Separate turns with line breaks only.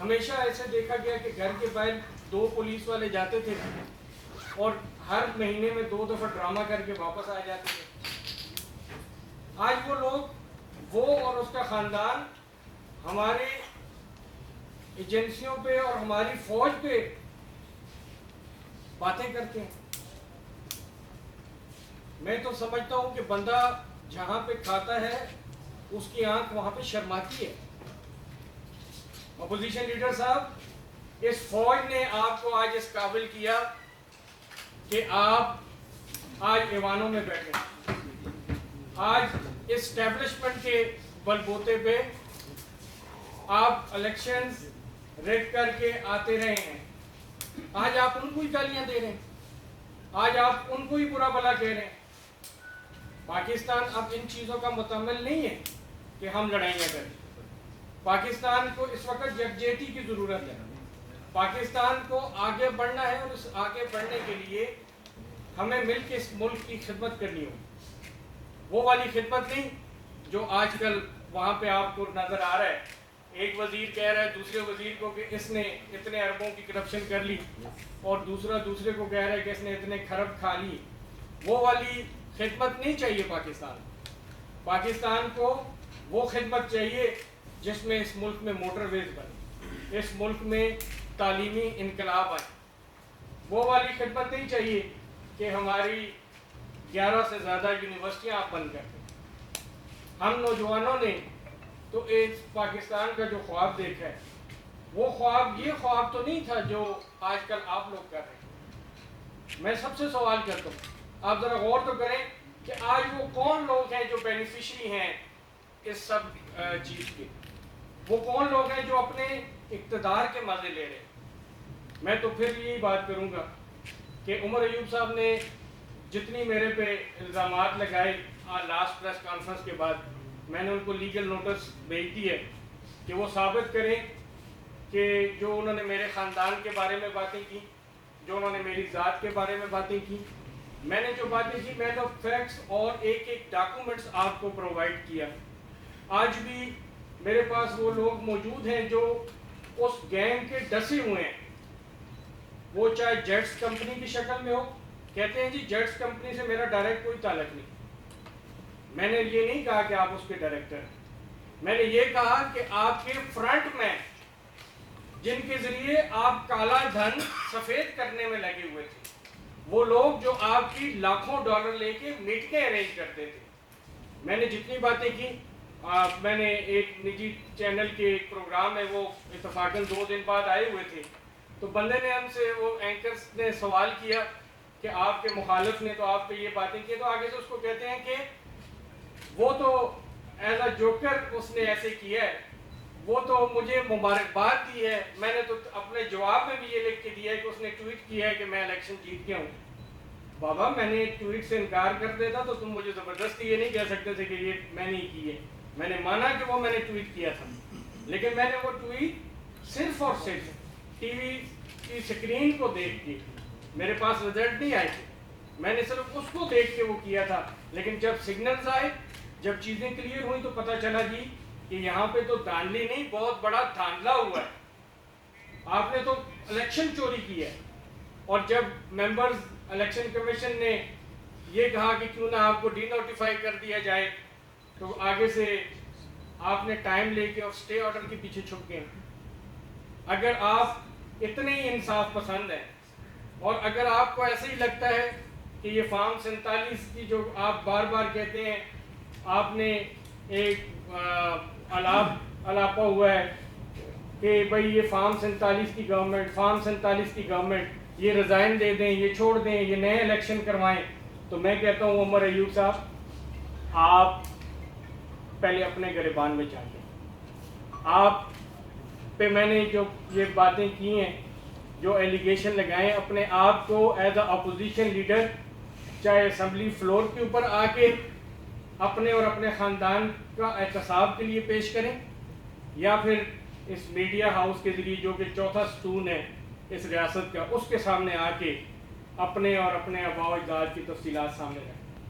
ہمیشہ ایسے دیکھا گیا کہ گھر کے باہر 2 پولیس والے جاتے تھے اور ہر مہینے میں 2 دفعہ ڈرامہ کر کے واپس آ جاتے تھے. آج وہ لوگ، وہ اور اس کا خاندان ہمارے ایجنسیوں پہ اور ہماری فوج پہ باتیں کرتے ہیں. میں تو سمجھتا ہوں کہ بندہ جہاں پہ کھاتا ہے اس کی آنکھ وہاں پہ شرماتی ہے. اپوزیشن لیڈر صاحب، اس فوج نے آپ کو آج اس قابل کیا کہ آپ آج ایوانوں میں بیٹھے. آج اسٹیبلشمنٹ کے بلبوتے پہ آپ الیکشنز ریگ کر کے آتے رہے ہیں. آج آپ ان کو ہی گالیاں دے رہے ہیں، آج آپ ان کو ہی برا بھلا کہہ رہے ہیں. پاکستان اب ان چیزوں کا متحمل نہیں ہے کہ ہم لڑائیاں کریں. پاکستان کو اس وقت یکجہتی کی ضرورت ہے. پاکستان کو آگے بڑھنا ہے اور اس آگے بڑھنے کے لیے ہمیں مل کے اس ملک کی خدمت کرنی ہو. وہ والی خدمت نہیں جو آج کل وہاں پہ آپ کو نظر آ رہا ہے. ایک وزیر کہہ رہا ہے دوسرے وزیر کو کہ اس نے اتنے اربوں کی کرپشن کر لی، اور دوسرا دوسرے کو کہہ رہا ہے کہ اس نے اتنے کھرب کھا لی. وہ والی خدمت نہیں چاہیے پاکستان. پاکستان کو وہ خدمت چاہیے جس میں اس ملک میں موٹر ویز بنے، اس ملک میں تعلیمی انقلاب آئے. وہ والی خدمت نہیں چاہیے کہ ہماری 11 سے زیادہ یونیورسٹیاں آپ بند کر دیں. ہم نوجوانوں نے تو اس پاکستان کا جو خواب دیکھا ہے، وہ خواب یہ خواب تو نہیں تھا جو آج کل آپ لوگ کر رہے ہیں. میں سب سے سوال کرتا ہوں، آپ ذرا غور تو کریں کہ آج وہ کون لوگ ہیں جو بینیفیشری ہیں اس سب چیز کے. وہ کون لوگ ہیں جو اپنے اقتدار کے مزے لے رہے ہیں. میں تو پھر یہی بات کروں گا کہ عمر ایوب صاحب نے جتنی میرے پہ الزامات لگائے لاسٹ پریس کانفرنس کے بعد، میں نے ان کو لیگل نوٹس بھیج دی ہے کہ وہ ثابت کریں کہ جو انہوں نے میرے خاندان کے بارے میں باتیں کی، جو انہوں نے میری ذات کے بارے میں باتیں کی، میں نے جو باتیں کی، میں تو فیکٹس اور ایک ایک ڈاکومنٹس آپ کو پرووائڈ کیا. آج بھی میرے پاس وہ لوگ موجود ہیں جو اس گینگ کے ڈسے ہوئے ہیں. وہ چاہے جیٹس کمپنی کی شکل میں ہو، کہتے ہیں جی جیٹس کمپنی سے میرا ڈائریکٹ کوئی تعلق نہیں. میں نے یہ نہیں کہا کہ آپ اس کے ڈائریکٹر ہیں. میں نے یہ کہا کہ آپ کے فرنٹ میں جن کے ذریعے آپ کالا دھن سفید کرنے میں لگے ہوئے تھے، وہ لوگ جو آپ کی لاکھوں ڈالر لے کے میٹنگیں ارینج کرتے تھے. میں نے جتنی باتیں کی، میں نے ایک نجی چینل کے ایک پروگرام میں، وہ اتفاقاً 2 دن بعد آئے ہوئے تھے، تو بندے نے ہم سے، وہ اینکرز نے سوال کیا کہ آپ کے مخالف نے تو آپ پہ یہ باتیں کی، تو آگے سے اس کو کہتے ہیں کہ وہ تو ایز اے جوکر اس نے ایسے کیا ہے، وہ تو مجھے مبارکباد دی ہے. میں نے تو اپنے جواب میں بھی یہ لکھ کے دیا ہے کہ اس نے ٹویٹ کیا ہے کہ میں الیکشن جیت گیا ہوں. بابا میں نے ٹویٹ سے انکار کر دیتا تو تم مجھے زبردستی یہ نہیں کہہ سکتے تھے کہ یہ میں نہیں کی ہے. میں نے مانا کہ وہ میں نے ٹویٹ کیا تھا، لیکن میں نے وہ ٹویٹ صرف اور صرف ٹی وی کی سکرین کو دیکھ کے، میرے پاس رزلٹ نہیں آئے تھے، میں نے صرف اس کو دیکھ کے وہ کیا تھا. لیکن جب سگنلز آئے، جب چیزیں کلیئر ہوئی، تو پتہ چلا جی کہ یہاں پہ تو دھاندلی نہیں، بہت بڑا دھاندلا ہوا ہے. آپ نے تو الیکشن چوری کی ہے. اور جب ممبرز الیکشن کمیشن نے یہ کہا کہ کیوں نہ آپ کو ڈی نوٹیفائی کر دیا جائے، تو آگے سے آپ نے ٹائم لے کے اور سٹے آرڈر کے پیچھے چھپ گئے. اگر آپ اتنے ہی انصاف پسند ہیں، اور اگر آپ کو ایسے ہی لگتا ہے کہ یہ فارم 47 کی جو آپ بار بار کہتے ہیں، آپ نے ایک الاپا ہوا ہے کہ بھئی یہ فارم 47 کی گورنمنٹ، فارم 47 کی گورنمنٹ، یہ ریزائن دے دیں، یہ چھوڑ دیں، یہ نئے الیکشن کروائیں، تو میں کہتا ہوں عمر ایوب صاحب، آپ پہلے اپنے گریبان میں جائیں. آپ پہ میں نے جو یہ باتیں کی ہیں، جو ایلیگیشن لگائے، اپنے آپ کو ایز اے اپوزیشن لیڈر چاہے اسمبلی فلور کے اوپر آ کے اپنے اور اپنے خاندان کا احتساب کے لیے پیش کریں، یا پھر اس میڈیا ہاؤس کے ذریعے جو کہ چوتھا ستون ہے اس ریاست کا، اس کے سامنے آ کے اپنے اور اپنے آباء و اجداد کی تفصیلات سامنے رکھیں.